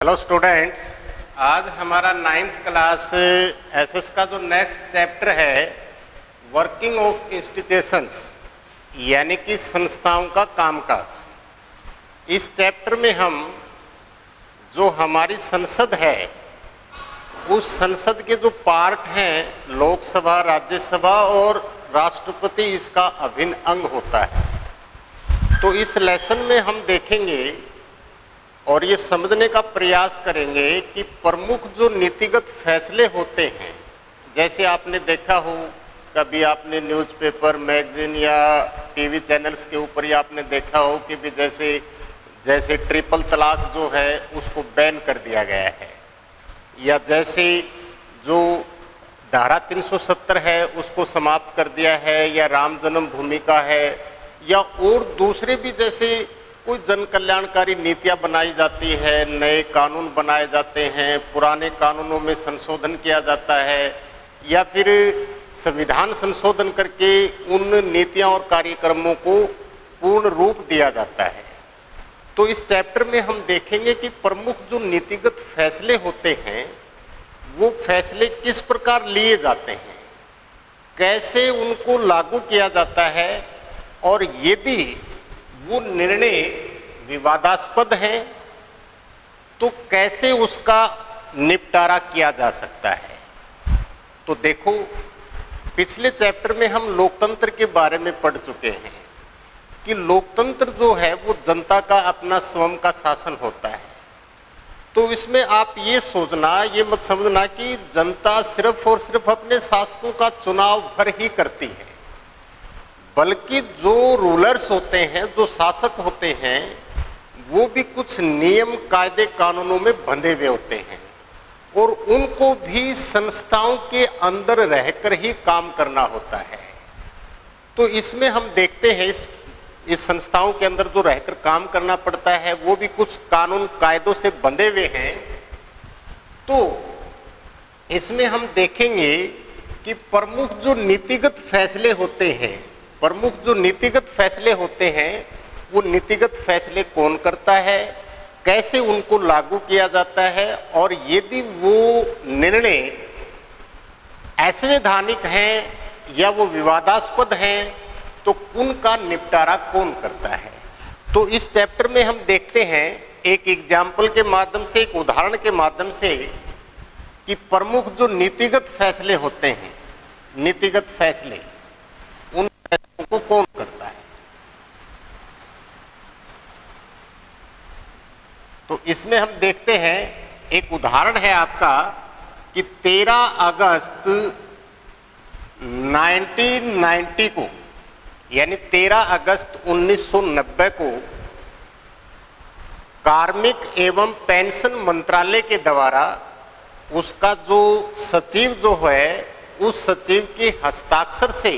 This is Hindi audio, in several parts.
हेलो स्टूडेंट्स, आज हमारा 9th क्लास एसएस का जो नेक्स्ट चैप्टर है वर्किंग ऑफ इंस्टीट्यूशंस यानी कि संस्थाओं का कामकाज। इस चैप्टर में हम जो हमारी संसद है उस संसद के जो पार्ट हैं लोकसभा, राज्यसभा और राष्ट्रपति, इसका अभिन्न अंग होता है। तो इस लेसन में हम देखेंगे और ये समझने का प्रयास करेंगे कि प्रमुख जो नीतिगत फैसले होते हैं, जैसे आपने देखा हो कभी आपने न्यूज़पेपर, मैगजीन या टीवी चैनल्स के ऊपर ही आपने देखा हो कि भी जैसे ट्रिपल तलाक जो है उसको बैन कर दिया गया है, या जैसे जो धारा 370 है उसको समाप्त कर दिया है, या राम जन्मभूमि का है, या और दूसरे भी जैसे कोई जन कल्याणकारी नीतियां बनाई जाती है, नए कानून बनाए जाते हैं, पुराने कानूनों में संशोधन किया जाता है, या फिर संविधान संशोधन करके उन नीतियां और कार्यक्रमों को पूर्ण रूप दिया जाता है। तो इस चैप्टर में हम देखेंगे कि प्रमुख जो नीतिगत फैसले होते हैं वो फैसले किस प्रकार लिए जाते हैं, कैसे उनको लागू किया जाता है, और यदि वो निर्णय विवादास्पद है तो कैसे उसका निपटारा किया जा सकता है। तो देखो, पिछले चैप्टर में हम लोकतंत्र के बारे में पढ़ चुके हैं कि लोकतंत्र जो है वो जनता का अपना स्वयं का शासन होता है। तो इसमें आप ये सोचना, ये मत समझना कि जनता सिर्फ और सिर्फ अपने शासकों का चुनाव भर ही करती है, बल्कि जो रूलर्स होते हैं, जो शासक होते हैं, वो भी कुछ नियम, कायदे, कानूनों में बंधे हुए होते हैं और उनको भी संस्थाओं के अंदर रहकर ही काम करना होता है। तो इसमें हम देखते हैं इस संस्थाओं के अंदर जो रहकर काम करना पड़ता है वो भी कुछ कानून कायदों से बंधे हुए हैं। तो इसमें हम देखेंगे कि प्रमुख जो नीतिगत फैसले होते हैं वो नीतिगत फैसले कौन करता है, कैसे उनको लागू किया जाता है, और यदि वो निर्णय असंवैधानिक हैं या वो विवादास्पद हैं तो उनका निपटारा कौन करता है। तो इस चैप्टर में हम देखते हैं एक एग्जाम्पल के माध्यम से, एक उदाहरण के माध्यम से, कि प्रमुख जो नीतिगत फैसले होते हैं, नीतिगत फैसले, उन फैसलों को कौन करता है। तो इसमें हम देखते हैं, एक उदाहरण है आपका कि 13 अगस्त 1990 को, यानी 13 अगस्त 1990 को कार्मिक एवं पेंशन मंत्रालय के द्वारा उसका जो सचिव जो है, उस सचिव के हस्ताक्षर से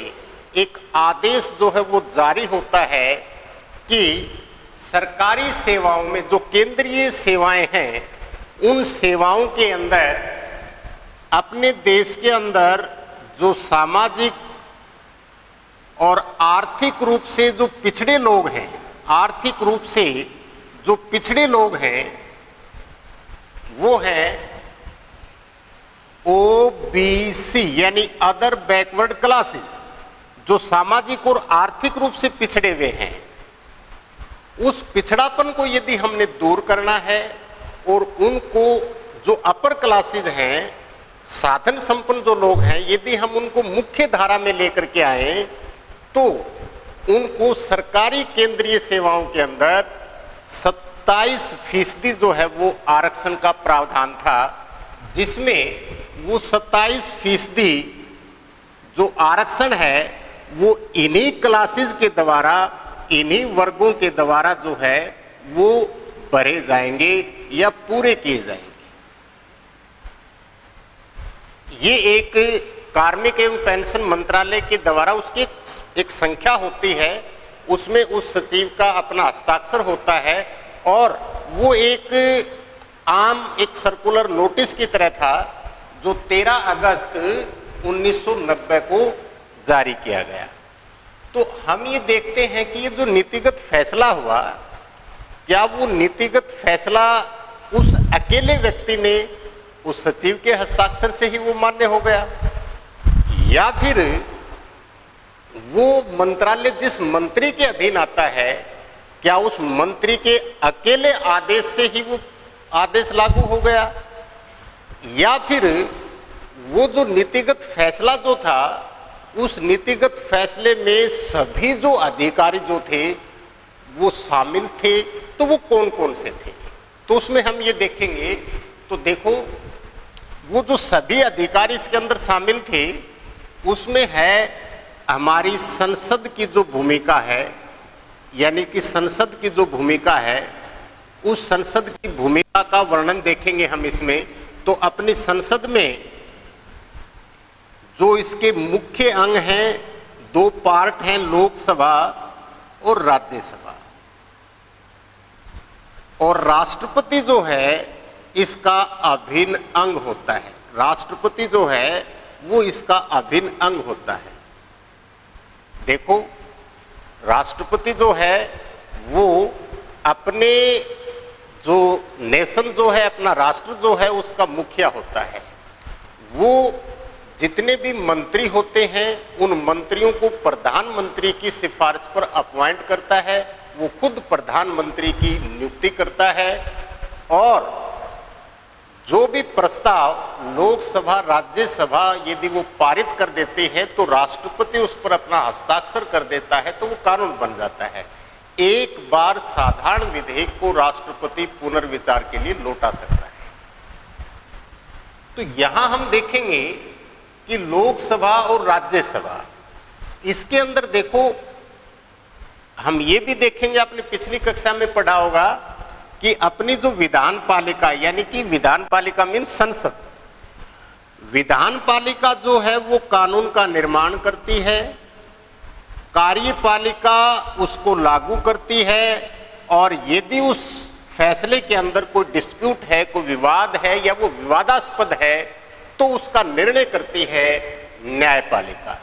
एक आदेश जो है वो जारी होता है कि सरकारी सेवाओं में जो केंद्रीय सेवाएं हैं, उन सेवाओं के अंदर अपने देश के अंदर जो सामाजिक और आर्थिक रूप से जो पिछड़े लोग हैं, आर्थिक रूप से जो पिछड़े लोग हैं वो हैं ओबीसी यानी अदर बैकवर्ड क्लासेस, जो सामाजिक और आर्थिक रूप से पिछड़े हुए हैं। उस पिछड़ापन को यदि हमने दूर करना है और उनको जो अपर क्लासेस हैं, साधन संपन्न जो लोग हैं, यदि हम उनको मुख्य धारा में लेकर के आए तो उनको सरकारी केंद्रीय सेवाओं के अंदर 27% जो है वो आरक्षण का प्रावधान था, जिसमें वो 27% जो आरक्षण है वो इन्हीं क्लासेस के द्वारा, इन्हीं वर्गों के द्वारा जो है वो भरे जाएंगे या पूरे किए जाएंगे। ये एक कार्मिक एवं पेंशन मंत्रालय के द्वारा उसकी एक संख्या होती है, उसमें उस सचिव का अपना हस्ताक्षर होता है और वो एक आम एक सर्कुलर नोटिस की तरह था जो 13 अगस्त 1990 को जारी किया गया। तो हम ये देखते हैं कि ये जो नीतिगत फैसला हुआ, क्या वो नीतिगत फैसला उस अकेले व्यक्ति ने उस सचिव के हस्ताक्षर से ही वो मान्य हो गया, या फिर वो मंत्रालय जिस मंत्री के अधीन आता है, क्या उस मंत्री के अकेले आदेश से ही वो आदेश लागू हो गया, या फिर वो जो नीतिगत फैसला जो था उस नीतिगत फैसले में सभी जो अधिकारी जो थे वो शामिल थे, तो वो कौन कौन से थे। तो उसमें हम ये देखेंगे, तो देखो वो जो सभी अधिकारी इसके अंदर शामिल थे उसमें है हमारी संसद की जो भूमिका है, यानी कि संसद की जो भूमिका है उस संसद की भूमिका का वर्णन देखेंगे हम इसमें। तो अपनी संसद में जो इसके मुख्य अंग हैं, दो पार्ट हैं, लोकसभा और राज्यसभा, और राष्ट्रपति जो है इसका अभिन्न अंग होता है। राष्ट्रपति जो है वो इसका अभिन्न अंग होता है। देखो राष्ट्रपति जो है वो अपने जो नेशन जो है, अपना राष्ट्र जो है उसका मुखिया होता है। वो जितने भी मंत्री होते हैं उन मंत्रियों को प्रधानमंत्री की सिफारिश पर अपॉइंट करता है, वो खुद प्रधानमंत्री की नियुक्ति करता है, और जो भी प्रस्ताव लोकसभा राज्यसभा यदि वो पारित कर देते हैं तो राष्ट्रपति उस पर अपना हस्ताक्षर कर देता है, तो वो कानून बन जाता है। एक बार साधारण विधेयक को राष्ट्रपति पुनर्विचार के लिए लौटा सकता है। तो यहां हम देखेंगे कि लोकसभा और राज्यसभा, इसके अंदर देखो हम ये भी देखेंगे, आपने पिछली कक्षा में पढ़ा होगा कि अपनी जो विधान पालिका, यानी कि विधान पालिका मीन संसद, विधान पालिका जो है वो कानून का निर्माण करती है, कार्यपालिका उसको लागू करती है, और यदि उस फैसले के अंदर कोई डिस्प्यूट है, कोई विवाद है या वो विवादास्पद है, तो उसका निर्णय करती है न्यायपालिका।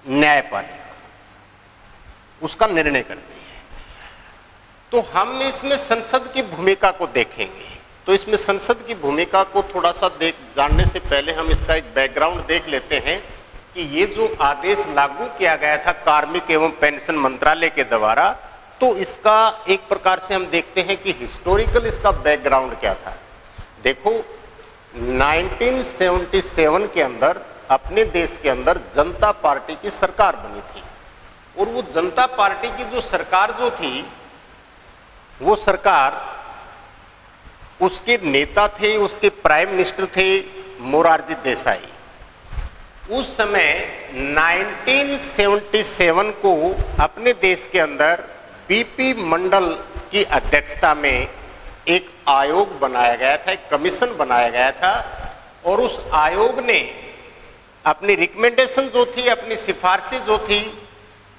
न्यायपालिका उसका निर्णय करती है। तो हम इसमें संसद की भूमिका को देखेंगे। तो इसमें संसद की भूमिका को थोड़ा सा जानने से पहले हम इसका एक बैकग्राउंड देख लेते हैं कि ये जो आदेश लागू किया गया था कार्मिक एवं पेंशन मंत्रालय के द्वारा, तो इसका एक प्रकार से हम देखते हैं कि हिस्टोरिकल इसका बैकग्राउंड क्या था। देखो 1977 के अंदर अपने देश के अंदर जनता पार्टी की सरकार बनी थी, और वो जनता पार्टी की जो सरकार जो थी, वो सरकार, उसके नेता थे, उसके प्राइम मिनिस्टर थे मोरारजी देसाई। उस समय 1977 को अपने देश के अंदर बीपी मंडल की अध्यक्षता में एक आयोग बनाया गया था, एक कमीशन बनाया गया था, और उस आयोग ने अपनी रिकमेंडेशन जो थी, अपनी सिफारिशें जो थी,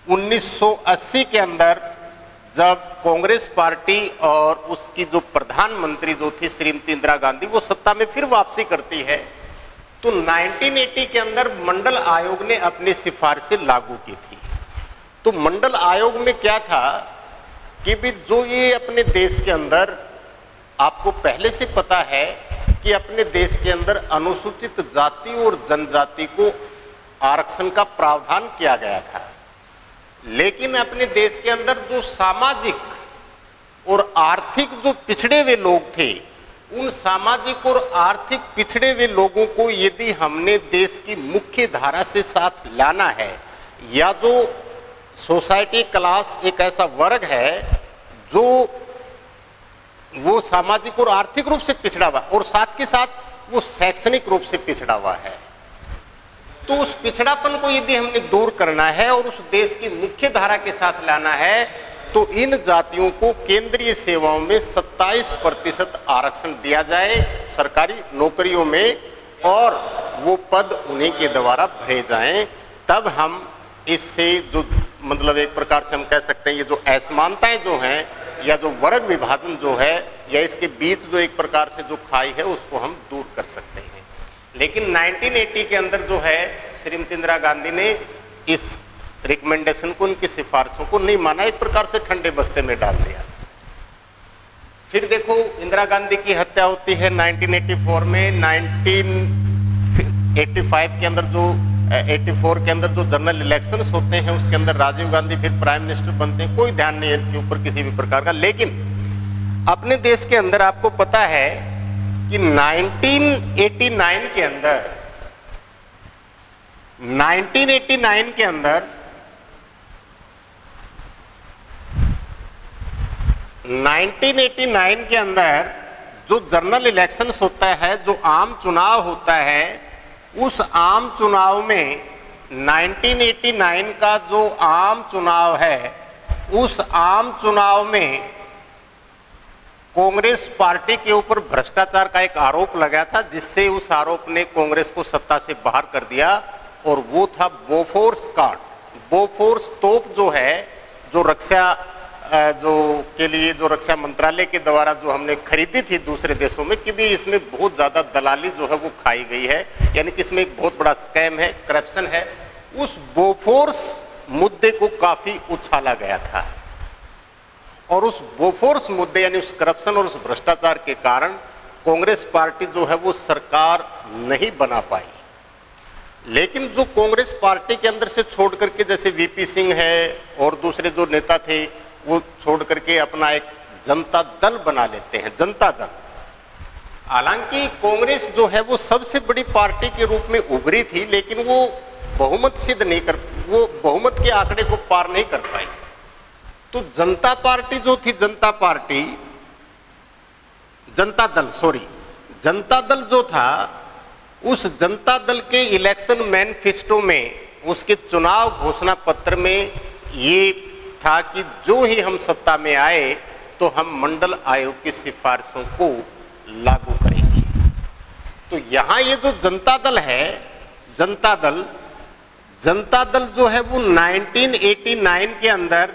1980 के अंदर जब कांग्रेस पार्टी और उसकी जो प्रधानमंत्री जो थी श्रीमती इंदिरा गांधी, वो सत्ता में फिर वापसी करती है, तो 1980 के अंदर मंडल आयोग ने अपनी सिफारिशें लागू की थी। तो मंडल आयोग में क्या था कि भी जो ये अपने देश के अंदर, आपको पहले से पता है कि अपने देश के अंदर अनुसूचित जाति और जनजाति को आरक्षण का प्रावधान किया गया था, लेकिन अपने देश के अंदर जो सामाजिक और आर्थिक जो पिछड़े हुए लोग थे, उन सामाजिक और आर्थिक पिछड़े हुए लोगों को यदि हमने देश की मुख्य धारा से साथ लाना है, या जो सोसाइटी क्लास एक ऐसा वर्ग है जो वो सामाजिक और आर्थिक रूप से पिछड़ा हुआ और साथ के साथ वो शैक्षणिक रूप से पिछड़ा हुआ है, तो उस पिछड़ापन को यदि हमने दूर करना है और उस देश की मुख्य धारा के साथ लाना है, तो इन जातियों को केंद्रीय सेवाओं में 27% आरक्षण दिया जाए सरकारी नौकरियों में, और वो पद उन्हीं के द्वारा भरे जाएं। तब हम इससे जो मतलब एक प्रकार से हम कह सकते हैं ये जो असमानताएं जो हैं, या जो वर्ग विभाजन जो है, या इसके बीच जो एक प्रकार से जो खाई है, उसको हम दूर कर सकते हैं। लेकिन 1980 के अंदर जो है श्रीमती इंदिरा गांधी ने इस रिकमेंडेशन को, उनकी सिफारिशों को नहीं माना, एक प्रकार से ठंडे बस्ते में डाल दिया। फिर देखो इंदिरा गांधी की हत्या होती है 1984 में। 1985 के अंदर जो 84 के अंदर जो जनरल इलेक्शंस होते हैं उसके अंदर राजीव गांधी फिर प्राइम मिनिस्टर बनते हैं। कोई ध्यान नहीं है इनके ऊपर किसी भी प्रकार का। लेकिन अपने देश के अंदर आपको पता है कि 1989 के अंदर 1989 के अंदर जो जनरल इलेक्शंस होता है, जो आम चुनाव होता है, उस आम चुनाव में 1989 का जो आम चुनाव है, उस आम चुनाव में कांग्रेस पार्टी के ऊपर भ्रष्टाचार का एक आरोप लगा था, जिससे उस आरोप ने कांग्रेस को सत्ता से बाहर कर दिया, और वो था बोफोर्स कांड। बोफोर्स तोप जो है, जो रक्षा के लिए जो रक्षा मंत्रालय के द्वारा जो हमने खरीदी थी दूसरे देशों में, कि भी इसमें बहुत ज्यादा दलाली जो है वो खाई गई है, यानी कि इसमें एक बहुत बड़ा स्कैम है, करप्शन है। उस बोफोर्स मुद्दे को काफी उछाला गया था, और उस बोफोर्स मुद्दे यानी उस करप्शन और उस भ्रष्टाचार के कारण कांग्रेस पार्टी जो है वो सरकार नहीं बना पाई। लेकिन जो कांग्रेस पार्टी के अंदर से छोड़ करके, जैसे वीपी सिंह है और दूसरे जो नेता थे, वो छोड़ करके अपना एक जनता दल बना लेते हैं, जनता दल। हालांकि कांग्रेस जो है वो सबसे बड़ी पार्टी के रूप में उभरी थी, लेकिन वो बहुमत सिद्ध नहीं कर, वो बहुमत के आंकड़े को पार नहीं कर पाई। तो जनता पार्टी जो थी, जनता पार्टी, जनता दल, सॉरी, जनता दल जो था, उस जनता दल के इलेक्शन मैनिफेस्टो में, उसके चुनाव घोषणा पत्र में ये था कि जो ही हम सत्ता में आए तो हम मंडल आयोग की सिफारिशों को लागू करेंगे। तो यहां ये जो जनता दल है, जनता दल जो है वो 1989 के अंदर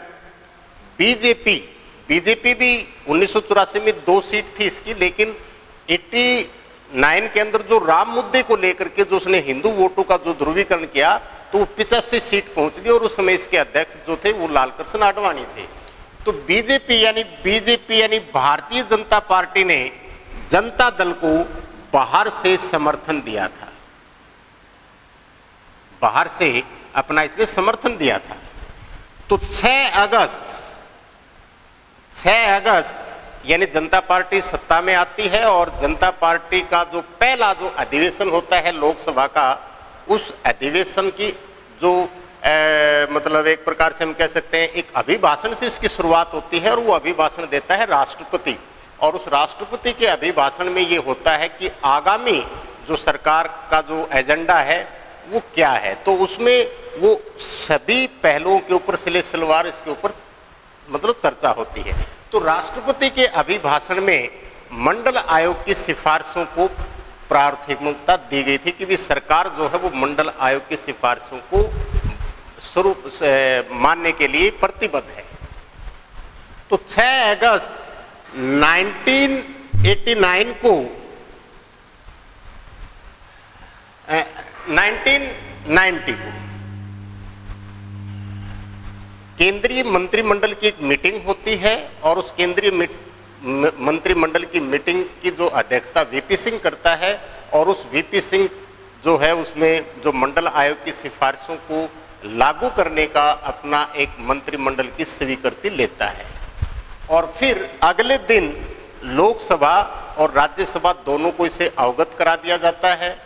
बीजेपी भी 1984 में 2 सीट थी इसकी, लेकिन 89 के अंदर जो राम मुद्दे को लेकर के जो उसने हिंदू वोटों का जो ध्रुवीकरण किया, तो वो 85 सीट पहुंच गई, और उस समय इसके अध्यक्ष जो थे वो लालकृष्ण आडवाणी थे। तो बीजेपी यानी भारतीय जनता पार्टी ने जनता दल को बाहर से समर्थन दिया था, बाहर से अपना इसने समर्थन दिया था। तो 6 अगस्त यानी जनता पार्टी सत्ता में आती है, और जनता पार्टी का जो पहला जो अधिवेशन होता है लोकसभा का, उस अधिवेशन की जो मतलब एक प्रकार से हम कह सकते हैं एक अभिभाषण से इसकी शुरुआत होती है, और वो अभिभाषण देता है राष्ट्रपति। और उस राष्ट्रपति के अभिभाषण में ये होता है कि आगामी जो सरकार का जो एजेंडा है वो क्या है। तो उसमें वो सभी पहलुओं के ऊपर सिलसिलेवार इसके ऊपर मतलब चर्चा होती है। तो राष्ट्रपति के अभिभाषण में मंडल आयोग की सिफारिशों को प्राथमिकता दी गई थी कि भी सरकार जो है वो मंडल आयोग की सिफारिशों को स्वरूप से मानने के लिए प्रतिबद्ध है। तो 6 अगस्त 1989 को 1990 को केंद्रीय मंत्रिमंडल की एक मीटिंग होती है, और उस केंद्रीय मंत्रिमंडल की मीटिंग की जो अध्यक्षता वीपी सिंह करता है, और उस वीपी सिंह जो है उसमें जो मंडल आयोग की सिफारिशों को लागू करने का अपना एक मंत्रिमंडल की स्वीकृति लेता है। और फिर अगले दिन लोकसभा और राज्यसभा दोनों को इसे अवगत करा दिया जाता है।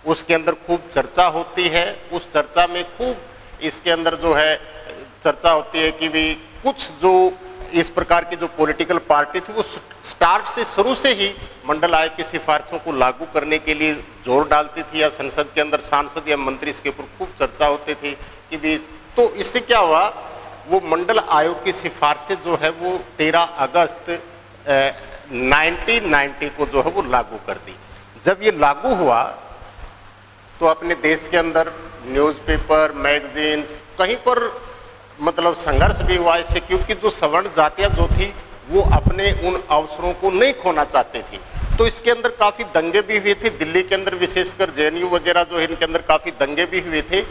उसके अंदर खूब चर्चा होती है, उस चर्चा में खूब इसके अंदर जो है चर्चा होती है कि भी कुछ जो इस प्रकार की जो पॉलिटिकल पार्टी थी वो स्टार्ट से शुरू से ही मंडल आयोग की सिफारिशों को लागू करने के लिए जोर डालती थी, या संसद के अंदर सांसद या मंत्री इसके ऊपर खूब चर्चा होती थी कि भी। तो इससे क्या हुआ, वो मंडल आयोग की सिफारिशें जो है वो 13 अगस्त 1990 को जो है वो लागू कर दी। जब ये लागू हुआ तो अपने देश के अंदर न्यूज़पेपर, मैगजीन्स, कहीं पर मतलब संघर्ष भी हुआ इससे, क्योंकि जो सवर्ण जातियां जो थी वो अपने उन अवसरों को नहीं खोना चाहती थी। तो इसके अंदर काफ़ी दंगे भी हुए थे, दिल्ली के अंदर विशेषकर जेएनयू वगैरह जो है इनके अंदर काफ़ी दंगे भी हुए थे,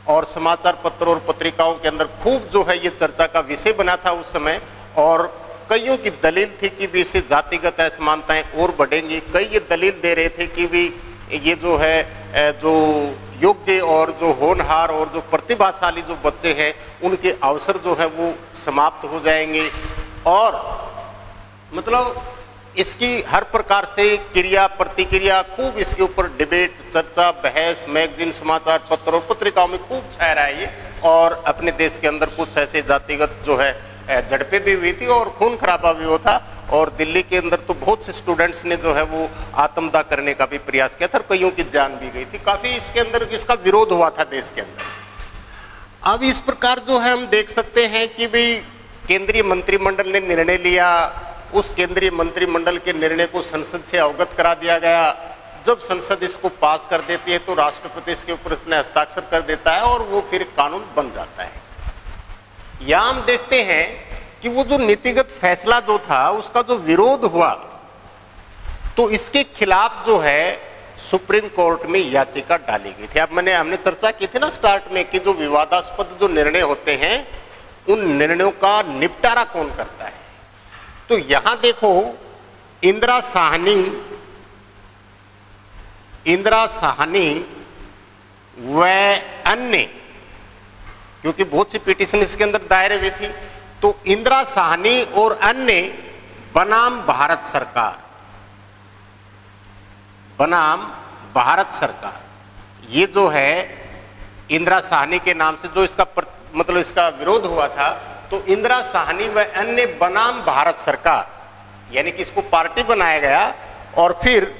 और समाचार पत्र और पत्रिकाओं के अंदर खूब जो है ये चर्चा का विषय बना था उस समय। और कईयों की दलील थी कि भी इससे जातिगत असमानताएं और बढ़ेंगी। कई ये दलील दे रहे थे कि भी ये जो है जो योग्य और जो होनहार और जो प्रतिभाशाली जो बच्चे हैं उनके अवसर जो है वो समाप्त हो जाएंगे, और मतलब इसकी हर प्रकार से क्रिया प्रतिक्रिया खूब इसके ऊपर डिबेट, चर्चा, बहस, मैगजीन, समाचार पत्र और पत्रिकाओं में खूब छाया रहा है ये। और अपने देश के अंदर कुछ ऐसे जातिगत जो है झड़पें भी हुई थी और खून खराबा भी हुआ था, और दिल्ली के अंदर तो बहुत से स्टूडेंट्स ने जो है वो आत्मदाह करने का भी प्रयास किया था और कईयों की जान भी गई थी। काफी इसके अंदर इसका विरोध हुआ था देश के अंदर। अब इस प्रकार जो है हम देख सकते हैं कि भाई केंद्रीय मंत्रिमंडल ने निर्णय लिया, उस केंद्रीय मंत्रिमंडल के निर्णय को संसद से अवगत करा दिया गया। जब संसद इसको पास कर देती है तो राष्ट्रपति इसके ऊपर अपने हस्ताक्षर कर देता है और वो फिर कानून बन जाता है। यहां हम देखते हैं कि वो जो नीतिगत फैसला जो था उसका जो विरोध हुआ, तो इसके खिलाफ जो है सुप्रीम कोर्ट में याचिका डाली गई थी। अब हमने चर्चा की थी ना स्टार्ट में कि जो विवादास्पद जो निर्णय होते हैं उन निर्णयों का निपटारा कौन करता है। तो यहां देखो इंदिरा साहनी व अन्य, क्योंकि बहुत सी पिटीशन इसके अंदर दायर हुई थी, तो इंदिरा साहनी और अन्य बनाम भारत सरकार, ये जो है इंदिरा साहनी के नाम से जो इसका मतलब इसका विरोध हुआ था, तो इंदिरा साहनी व अन्य बनाम भारत सरकार, यानी कि इसको पार्टी बनाया गया और फिर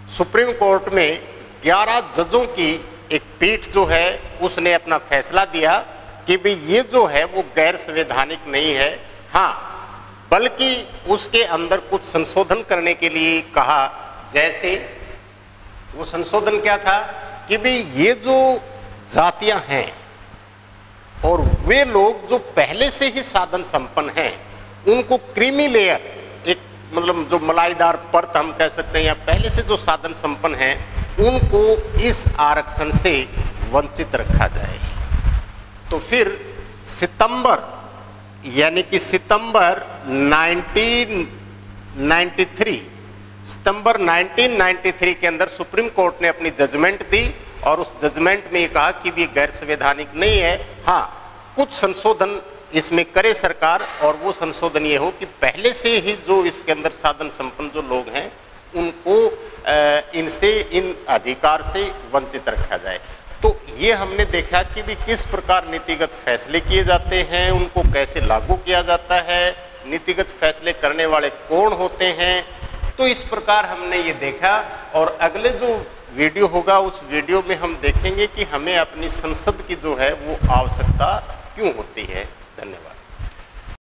सुप्रीम कोर्ट में 11 जजों की एक पीठ जो है उसने अपना फैसला दिया कि भाई ये जो है वो गैर संवैधानिक नहीं है, हाँ बल्कि उसके अंदर कुछ संशोधन करने के लिए कहा। जैसे वो संशोधन क्या था कि भाई ये जो जातियां हैं और वे लोग जो पहले से ही साधन संपन्न हैं उनको क्रीमी लेयर, एक मतलब जो मलाईदार परत हम कह सकते हैं, या पहले से जो साधन संपन्न हैं उनको इस आरक्षण से वंचित रखा जाए। तो फिर सितंबर 1993 के अंदर सुप्रीम कोर्ट ने अपनी जजमेंट दी और उस जजमेंट में ये कहा कि ये गैर संवैधानिक नहीं है, हाँ कुछ संशोधन इसमें करे सरकार, और वो संशोधन ये हो कि पहले से ही जो इसके अंदर साधन संपन्न जो लोग हैं उनको इन अधिकार से वंचित रखा जाए। तो ये हमने देखा कि भी किस प्रकार नीतिगत फैसले किए जाते हैं, उनको कैसे लागू किया जाता है, नीतिगत फैसले करने वाले कौन होते हैं। तो इस प्रकार हमने ये देखा, और अगले जो वीडियो होगा उस वीडियो में हम देखेंगे कि हमें अपनी संसद की जो है वो आवश्यकता क्यों होती है।